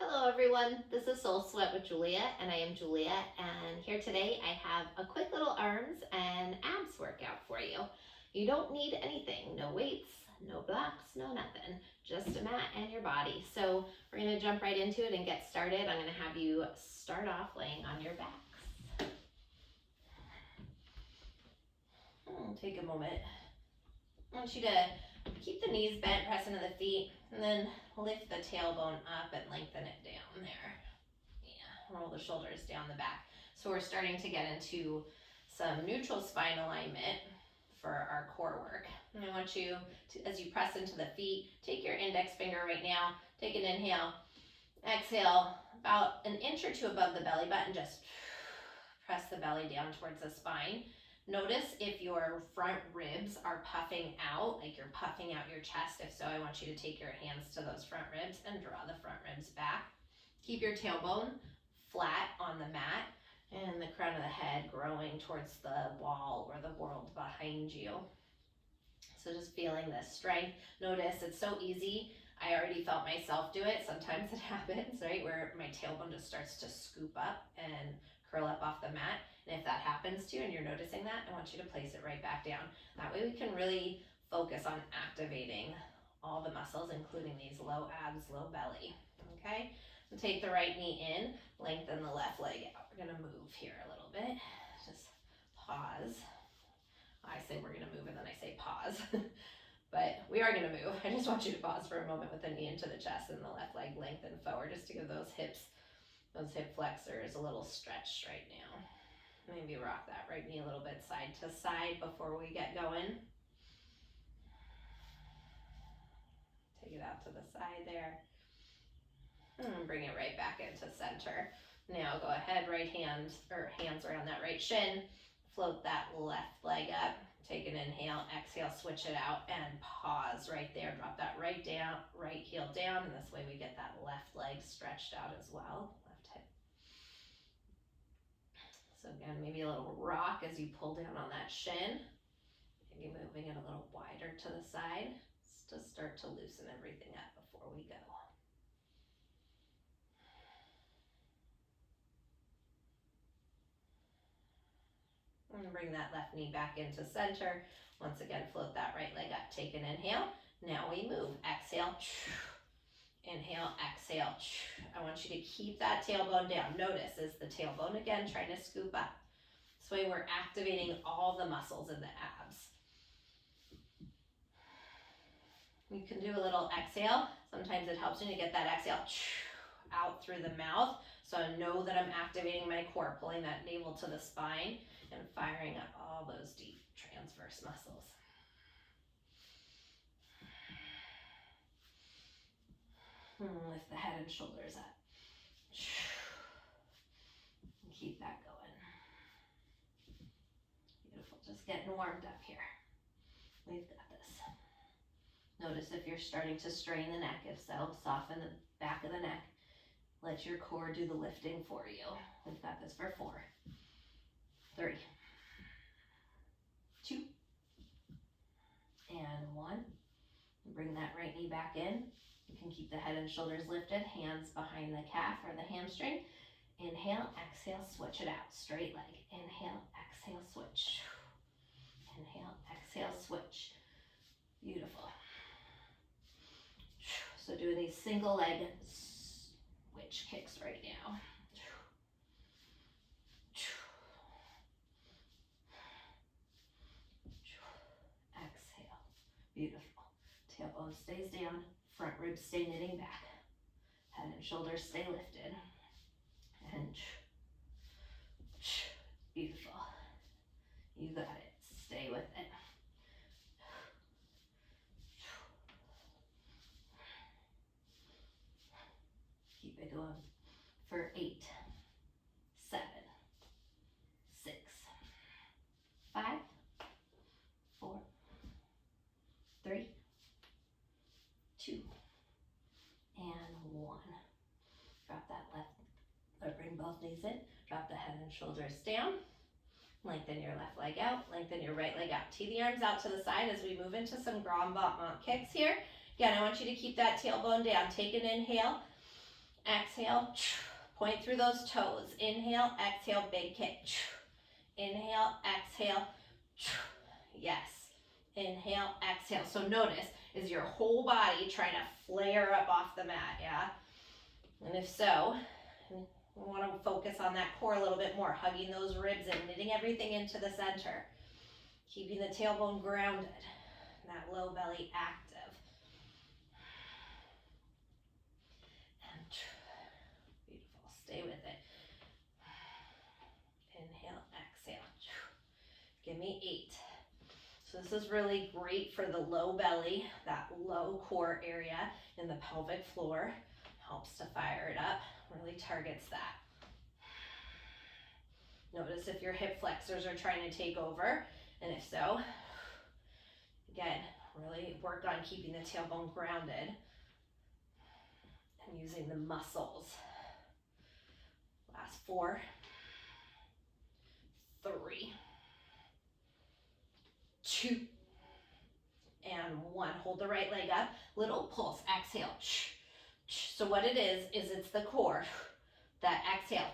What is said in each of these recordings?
Hello everyone, this is Soul Sweat with Julia, and I am Julia, and here today I have a quick little arms and abs workout for you. You don't need anything, no weights, no blocks, no nothing, just a mat and your body. So we're going to jump right into it and get started. I'm going to have you start off laying on your backs. Take a moment. I want you to keep the knees bent, press into the feet, and then lift the tailbone up and lengthen it down there. Yeah, roll the shoulders down the back. So we're starting to get into some neutral spine alignment for our core work. And I want you to, as you press into the feet, take your index finger right now, take an inhale, exhale about an inch or two above the belly button, just press the belly down towards the spine. Notice if your front ribs are puffing out, like you're puffing out your chest. If so, I want you to take your hands to those front ribs and draw the front ribs back. Keep your tailbone flat on the mat and the crown of the head growing towards the wall or the world behind you. So just feeling this strength. Notice it's so easy. I already felt myself do it. Sometimes it happens, right, where my tailbone just starts to scoop up and curl up off the mat. And if that happens to you and you're noticing that, I want you to place it right back down. That way we can really focus on activating all the muscles, including these low abs, low belly, okay? So take the right knee in, lengthen the left leg out. We're gonna move here a little bit. Just pause. I say we're gonna move and then I say pause. But we are gonna move. I just want you to pause for a moment with the knee into the chest and the left leg lengthened forward, just to give those hips, those hip flexors a little stretch right now. Maybe rock that right knee a little bit side to side before we get going. Take it out to the side there. And bring it right back into center. Now go ahead, right hand, or hands around that right shin. Float that left leg up. Take an inhale, exhale, switch it out, and pause right there. Drop that right down, right heel down, and this way we get that left leg stretched out as well. Left hip. So again, maybe a little rock as you pull down on that shin. Maybe moving it a little wider to the side to start to loosen everything up before we go. And bring that left knee back into center. Once again, float that right leg up. Take an inhale. Now we move. Exhale. Inhale, exhale. I want you to keep that tailbone down. Notice is the tailbone again trying to scoop up. This way we're activating all the muscles in the abs. You can do a little exhale. Sometimes it helps me to get that exhale out through the mouth. So I know that I'm activating my core, pulling that navel to the spine and firing up all those deep transverse muscles. Lift the head and shoulders up. Keep that going. Beautiful, just getting warmed up here. We've got this. Notice if you're starting to strain the neck. If so, soften the back of the neck. Let your core do the lifting for you. We've got this for 4, 3, 2, and 1. Bring that right knee back in. You can keep the head and shoulders lifted, hands behind the calf or the hamstring. Inhale, exhale, switch it out. Straight leg. Inhale, exhale, switch. Inhale, exhale, switch. Beautiful. So doing these single leg switch kicks right now. Exhale. Beautiful. Tailbone stays down. Front ribs stay knitting back. Head and shoulders stay lifted. And beautiful. You got it. Stay with it. Keep it going for 8, 7, 6, 5, 4, 3, 2, and 1. Drop that left, or bring both knees in. Drop the head and shoulders down. Lengthen your left leg out. Lengthen your right leg out. Tee the arms out to the side as we move into some Grombot kicks here. Again, I want you to keep that tailbone down. Take an inhale. Exhale, point through those toes. Inhale, exhale, big kick. Inhale, exhale. Yes. Inhale, exhale. So notice, is your whole body trying to flare up off the mat, yeah? And if so, we want to focus on that core a little bit more, hugging those ribs and knitting everything into the center. Keeping the tailbone grounded, that low belly active. And beautiful, stay with it. Inhale, exhale. Give me 8. So this is really great for the low belly, that low core area in the pelvic floor. Helps to fire it up, really targets that. Notice if your hip flexors are trying to take over, and if so, again, really work on keeping the tailbone grounded and using the muscles. Last 4, 3, 2, and 1. Hold the right leg up, little pulse, exhale. So what it is it's the core, that exhale,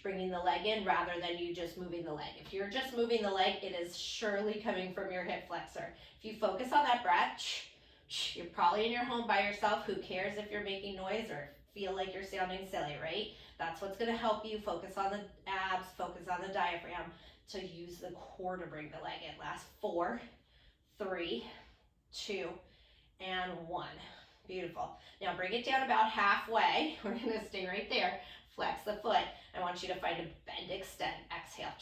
bringing the leg in rather than you just moving the leg. If you're just moving the leg, it is surely coming from your hip flexor. If you focus on that breath, you're probably in your home by yourself. Who cares if you're making noise or feel like you're sounding silly, right? That's what's going to help you focus on the abs, focus on the diaphragm to use the core to bring the leg in. Last 4, 3, 2, and 1. Beautiful. Now bring it down about halfway. We're going to stay right there. Flex the foot. I want you to find a bend, extend, exhale.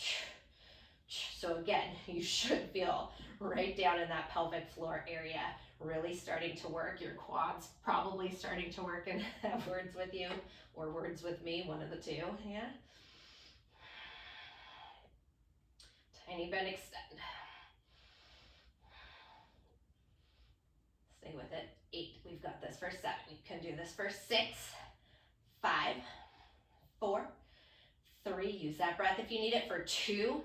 So again, you should feel right down in that pelvic floor area, really starting to work. Your quads probably starting to work and have words with you or words with me, one of the two, yeah? Tiny bend, extend. Stay with it. 8, we've got this for 7. You can do this for 6, 5, 4, 3, use that breath if you need it, for 2,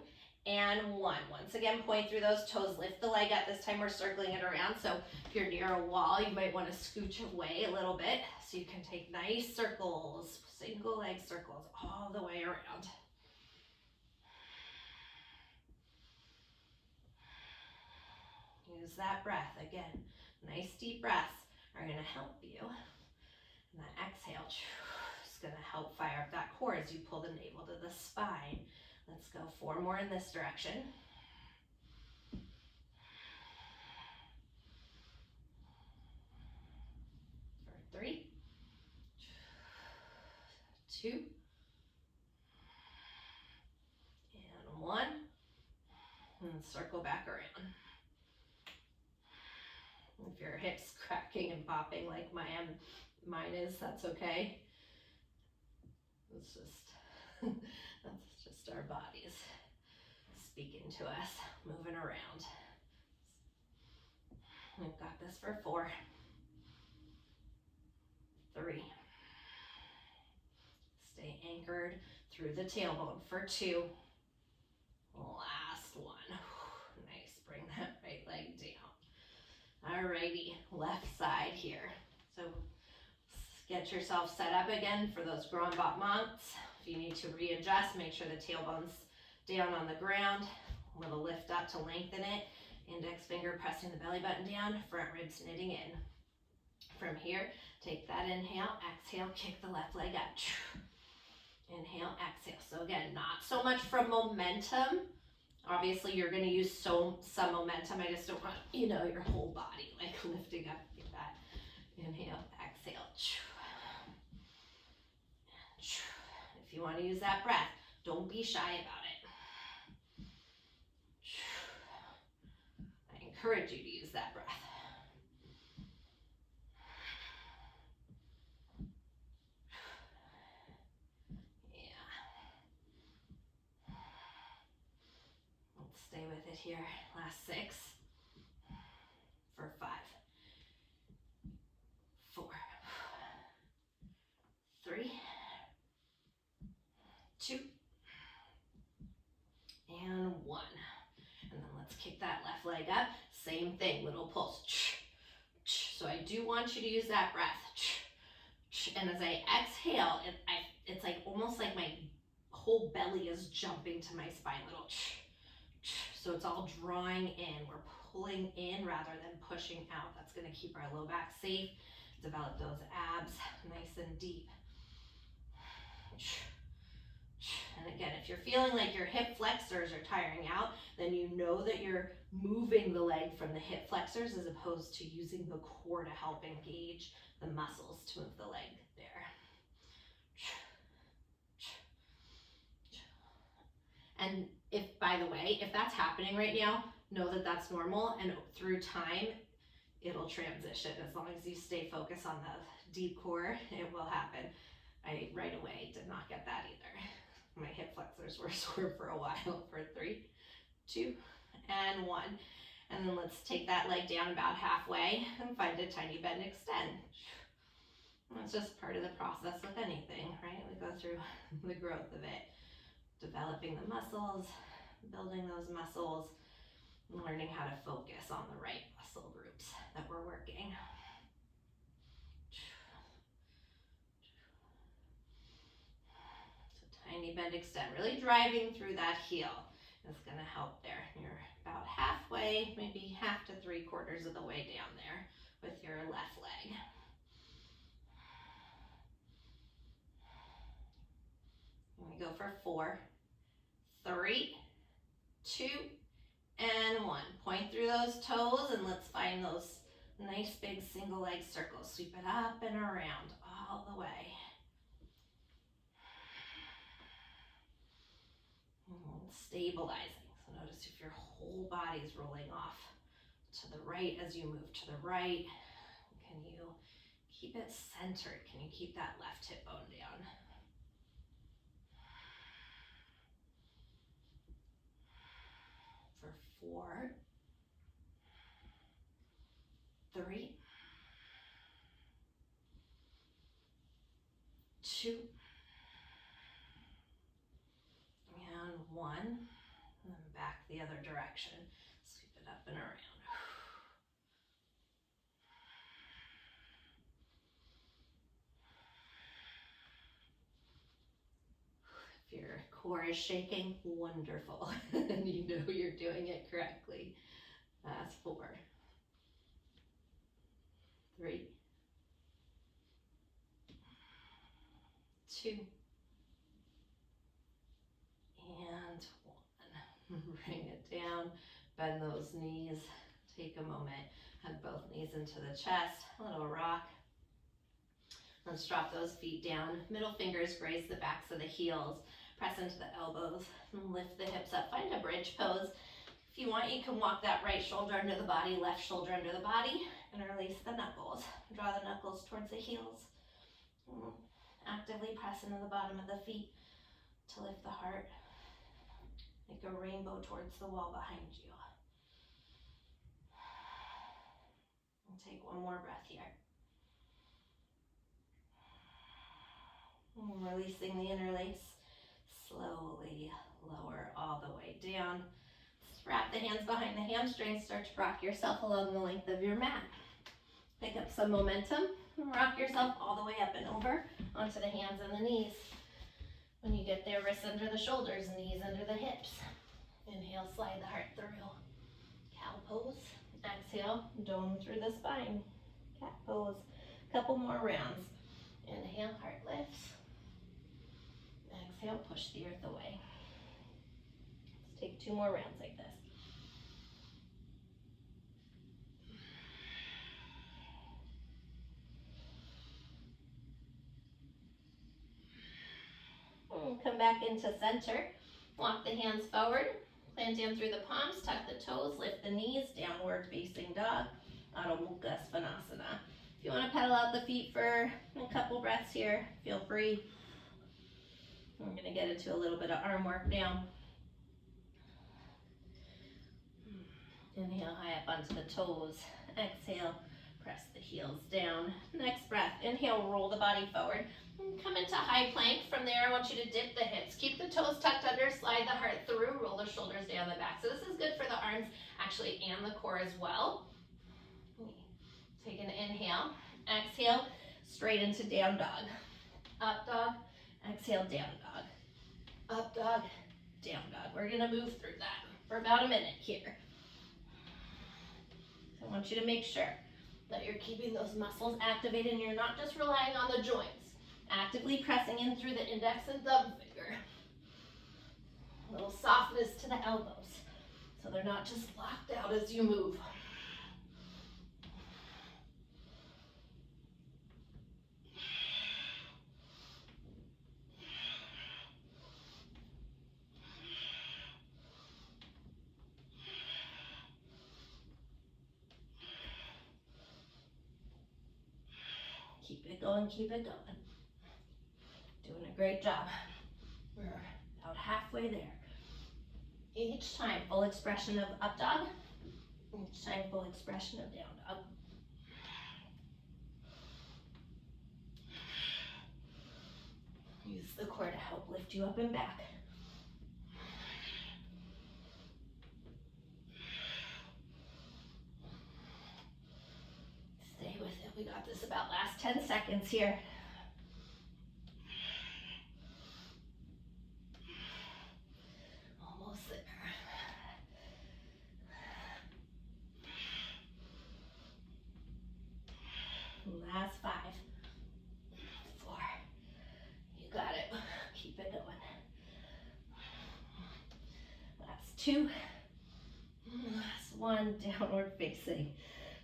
and 1. Once again, point through those toes, lift the leg up. This time we're circling it around, so if you're near a wall, you might want to scooch away a little bit so you can take nice circles, single leg circles all the way around. Use that breath. Again, nice deep breaths are going to help you. And that exhale is going to help fire up that core as you pull the navel to the spine. Let's go 4 more in this direction. For 3, 2, and 1. And circle back around. If your hips cracking and popping like mine is, that's okay. It's just that's just our bodies speaking to us, moving around. We've got this for 4, 3. Stay anchored through the tailbone for 2. Last 1. Nice. Bring that right leg down. Alrighty, left side here. So get yourself set up again for those Grombot monks. If you need to readjust, make sure the tailbone's down on the ground. A little lift up to lengthen it. Index finger pressing the belly button down, front ribs knitting in. From here, take that inhale, exhale, kick the left leg up. Inhale, exhale. So again, not so much from momentum. Obviously, you're going to use some momentum. I just don't want, your whole body like lifting up like that. Inhale, exhale. If you want to use that breath, don't be shy about it. I encourage you to use that breath. Stay with it here. Last 6 for 5, 4, 3, 2, and 1. And then let's kick that left leg up. Same thing, little pulse. So I do want you to use that breath. And as I exhale, it's like almost like my whole belly is jumping to my spine, little so it's all drawing in. We're pulling in rather than pushing out. That's going to keep our low back safe, develop those abs nice and deep. And again, if you're feeling like your hip flexors are tiring out, then you know that you're moving the leg from the hip flexors as opposed to using the core to help engage the muscles to move the leg there. And if, by the way, if that's happening right now, know that that's normal, and through time, it'll transition. As long as you stay focused on the deep core, it will happen. I right away did not get that either. My hip flexors were sore for a while. For 3, 2, and 1. And then let's take that leg down about halfway and find a tiny bend extend. That's just part of the process with anything, right? We go through the growth of it, developing the muscles, building those muscles, and learning how to focus on the right muscle groups that we're working. So tiny bend extend, really driving through that heel is going to help there. You're about halfway, maybe half to 3/4 of the way down there with your left leg. And we go for 4, 3, 2, and 1. Point through those toes and let's find those nice big single leg circles. Sweep it up and around all the way. And stabilizing. So notice if your whole body is rolling off to the right as you move to the right. Can you keep it centered? Can you keep that left hip bone down? For 4, 3, 2, and 1. And then back the other direction. Sweep it up and around. If your core is shaking, wonderful. And you know you're doing it correctly. That's 4, 3, 2, and 1. Bring it down, bend those knees, take a moment, head both knees into the chest, a little rock. Let's drop those feet down, middle fingers graze the backs of the heels, press into the elbows, and lift the hips up. Find a bridge pose. If you want, you can walk that right shoulder under the body, left shoulder under the body, and release the knuckles. Draw the knuckles towards the heels. Actively press into the bottom of the feet to lift the heart. Make a rainbow towards the wall behind you. And take one more breath here. And releasing the interlace. Slowly lower all the way down. Wrap the hands behind the hamstrings. Start to rock yourself along the length of your mat. Pick up some momentum and rock yourself all the way up and over onto the hands and the knees. When you get there, wrists under the shoulders, knees under the hips. Inhale, slide the heart through. Cow pose. Exhale, dome through the spine. Cat pose. Couple more rounds. Inhale, heart lifts. Exhale, push the earth away. Let's take 2 more rounds like this. Come back into center. Walk the hands forward. Plant down through the palms. Tuck the toes. Lift the knees. Downward facing dog. Adho Mukha Svanasana. If you want to pedal out the feet for a couple breaths here, feel free. We're going to get into a little bit of arm work now. Inhale high up onto the toes. Exhale, press the heels down. Next breath, inhale, roll the body forward. Come into high plank. From there, I want you to dip the hips. Keep the toes tucked under, slide the heart through, roll the shoulders down the back. So this is good for the arms actually and the core as well. Take an inhale. Exhale, straight into down dog. Up dog, exhale, down dog. Up dog, down dog. We're gonna move through that for about a minute here. So I want you to make sure that you're keeping those muscles activated and you're not just relying on the joints. Actively pressing in through the index and thumb finger. A little softness to the elbows so they're not just locked out as you move. Keep it going, keep it going. Doing a great job. We're about halfway there. Each time, full expression of up dog. Each time, full expression of down dog. Use the core to help lift you up and back. Stay with it. We got this about last 10 seconds here. Almost there. Last 5, 4. You got it. Keep it going. Last 2. Last 1. Downward facing.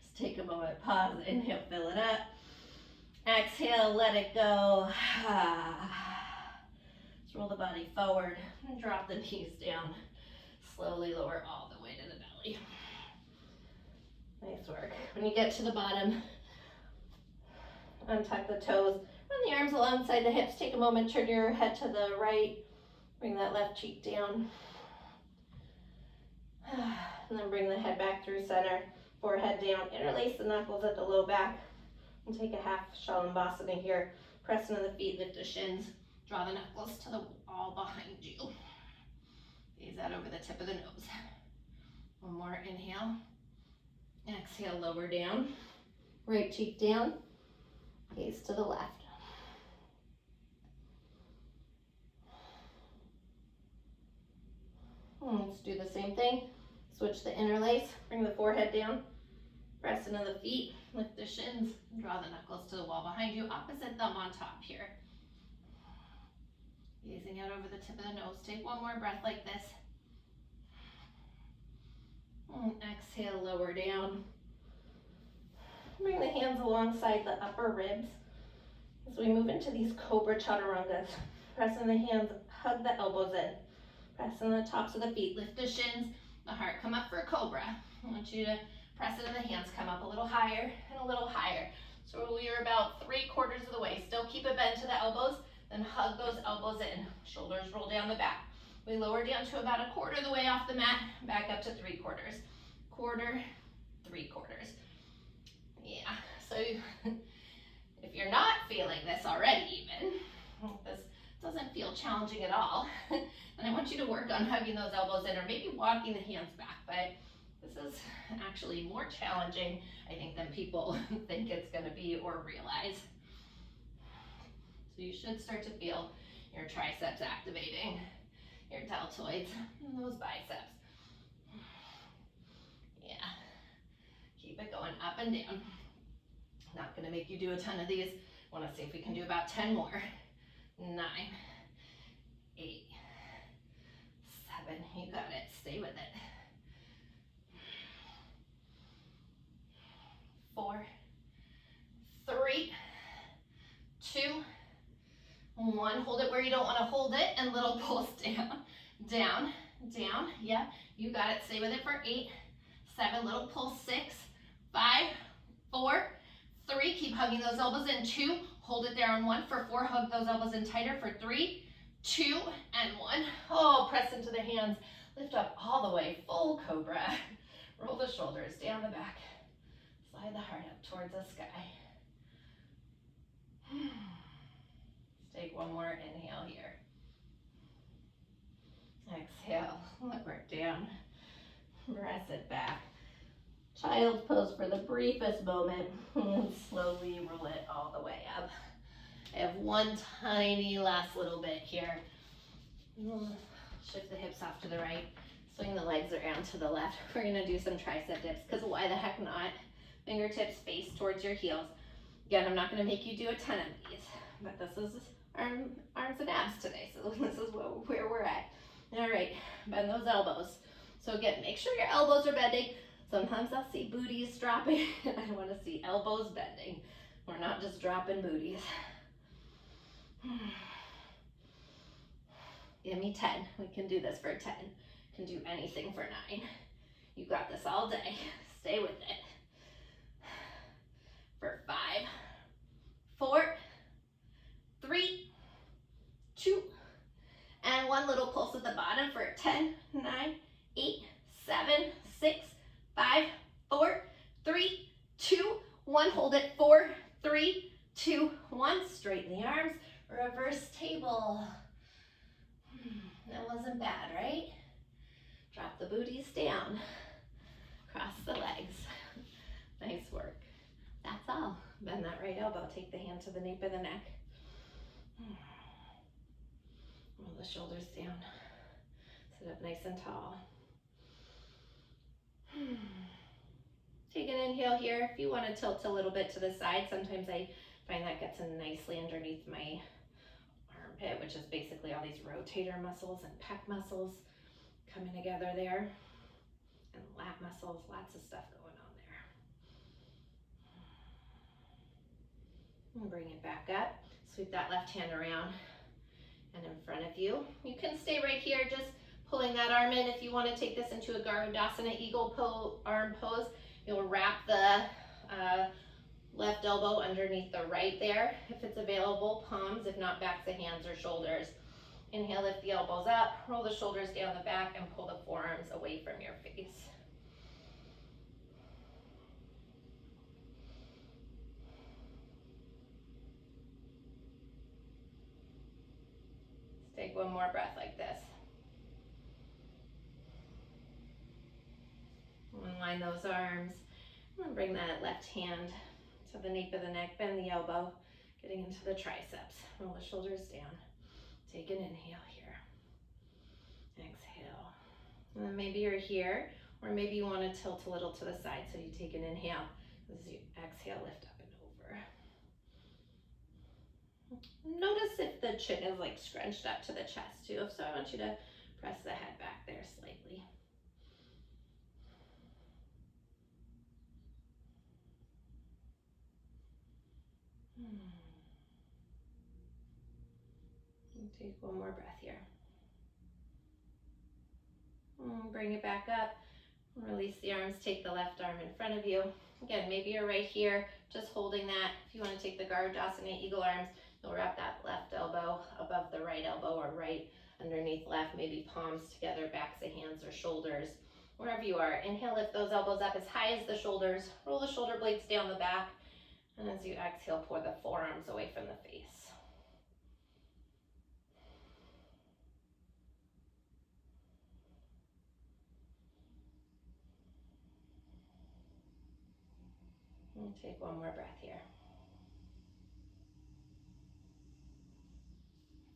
Just take a moment. Pause. Inhale. Fill it up. Exhale. Let it go. Just roll the body forward and drop the knees down. Slowly lower all the way to the belly. Nice work. When you get to the bottom, untuck the toes, run the arms alongside the hips. Take a moment, turn your head to the right. Bring that left cheek down. And then bring the head back through center. Forehead down. Interlace the knuckles at the low back. And take a half Shalabhasana here. Press into the feet, lift the shins. Draw the knuckles to the wall behind you. Gaze out over the tip of the nose. One more inhale. Exhale, lower down. Right cheek down. Gaze to the left. Let's do the same thing. Switch the interlace. Bring the forehead down. Press into the feet. Lift the shins. Draw the knuckles to the wall behind you. Opposite thumb on top here. Gazing out over the tip of the nose. Take one more breath like this. And exhale, lower down. Bring the hands alongside the upper ribs as we move into these Cobra Chaturangas. Press in the hands, hug the elbows in. Press in the tops of the feet, lift the shins, the heart come up for Cobra. I want you to press into the hands, come up a little higher and a little higher. So we are about 3/4 of the way. Still keep it bent to the elbows, then hug those elbows in. Shoulders roll down the back. We lower down to about 1/4 of the way off the mat, back up to 3/4. 1/4, 3/4. Yeah, so if you're not feeling this already even, this doesn't feel challenging at all, then I want you to work on hugging those elbows in or maybe walking the hands back, but this is actually more challenging, I think, than people think it's gonna be or realize. So you should start to feel your triceps activating, your deltoids, and those biceps. Yeah, keep it going up and down. Not gonna make you do a ton of these. Wanna see if we can do about 10 more. 9, 8, 7, you got it, stay with it. 4, 3, 2, 1. Hold it where you don't wanna hold it and little pulse down, down, down. Yeah, you got it, stay with it for 8, 7, little pulse, 6, 5, 4, 3, keep hugging those elbows in. 2, hold it there on 1. For 4, hug those elbows in tighter. For 3, 2, and 1. Oh, press into the hands. Lift up all the way, full Cobra. Roll the shoulders down the back. Slide the heart up towards the sky. Let's take one more inhale here. Exhale, lower down. Press it back. Try Child's pose for the briefest moment, and slowly roll it all the way up. I have one tiny last little bit here. Shift the hips off to the right, swing the legs around to the left. We're gonna do some tricep dips, because why the heck not? Fingertips face towards your heels. Again, I'm not gonna make you do a ton of these, but this is arms and abs today, so this is where we're at. All right, bend those elbows. So again, make sure your elbows are bending. Sometimes I'll see booties dropping, and I wanna see elbows bending. We're not just dropping booties. Give me 10. We can do this for 10. Can do anything for 9. You got this all day. Stay with it. For 5, 4, 3, 2, and 1 little pulse at the bottom for 10, 9, 8, 7, 6, 5, 4, 3, 2, 1. Hold it. 4, 3, 2, 1. Straighten the arms. Reverse table. That wasn't bad, right? Drop the booties down. Cross the legs. Nice work. That's all. Bend that right elbow. Take the hand to the nape of the neck. Roll the shoulders down. Sit up nice and tall. Take an inhale here. If you want to tilt a little bit to the side, sometimes I find that gets in nicely underneath my armpit, which is basically all these rotator muscles and pec muscles coming together there. And lat muscles, lots of stuff going on there. And bring it back up. Sweep that left hand around and in front of you. You can stay right here, just pulling that arm in. If you want to take this into a Garudasana eagle arm pose, you'll wrap the left elbow underneath the right there. If it's available, palms. If not, backs of hands or shoulders. Inhale, lift the elbows up, roll the shoulders down the back, and pull the forearms away from your face. Let's take one more breath like this. Unwind those arms. And bring that left hand to the nape of the neck, bend the elbow, getting into the triceps. Roll the shoulders down. Take an inhale here. Exhale. And then maybe you're here, or maybe you want to tilt a little to the side, so you take an inhale. As you exhale, lift up and over. Notice if the chin is like scrunched up to the chest too. If so, I want you to press the head back there slightly. Take one more breath here. Bring it back up. Release the arms. Take the left arm in front of you. Again, maybe you're right here, just holding that. If you want to take the Garudasana eagle arms, you'll wrap that left elbow above the right elbow, or right underneath left, maybe palms together, backs of hands or shoulders, wherever you are. Inhale, lift those elbows up as high as the shoulders. Roll the shoulder blades down the back. And as you exhale, pour the forearms away from the face. And take one more breath here.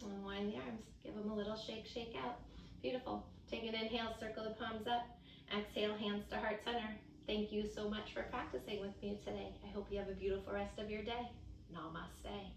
Unwind the arms. Give them a little shake, shake out. Beautiful. Take an inhale, circle the palms up. Exhale, hands to heart center. Thank you so much for practicing with me today. I hope you have a beautiful rest of your day. Namaste.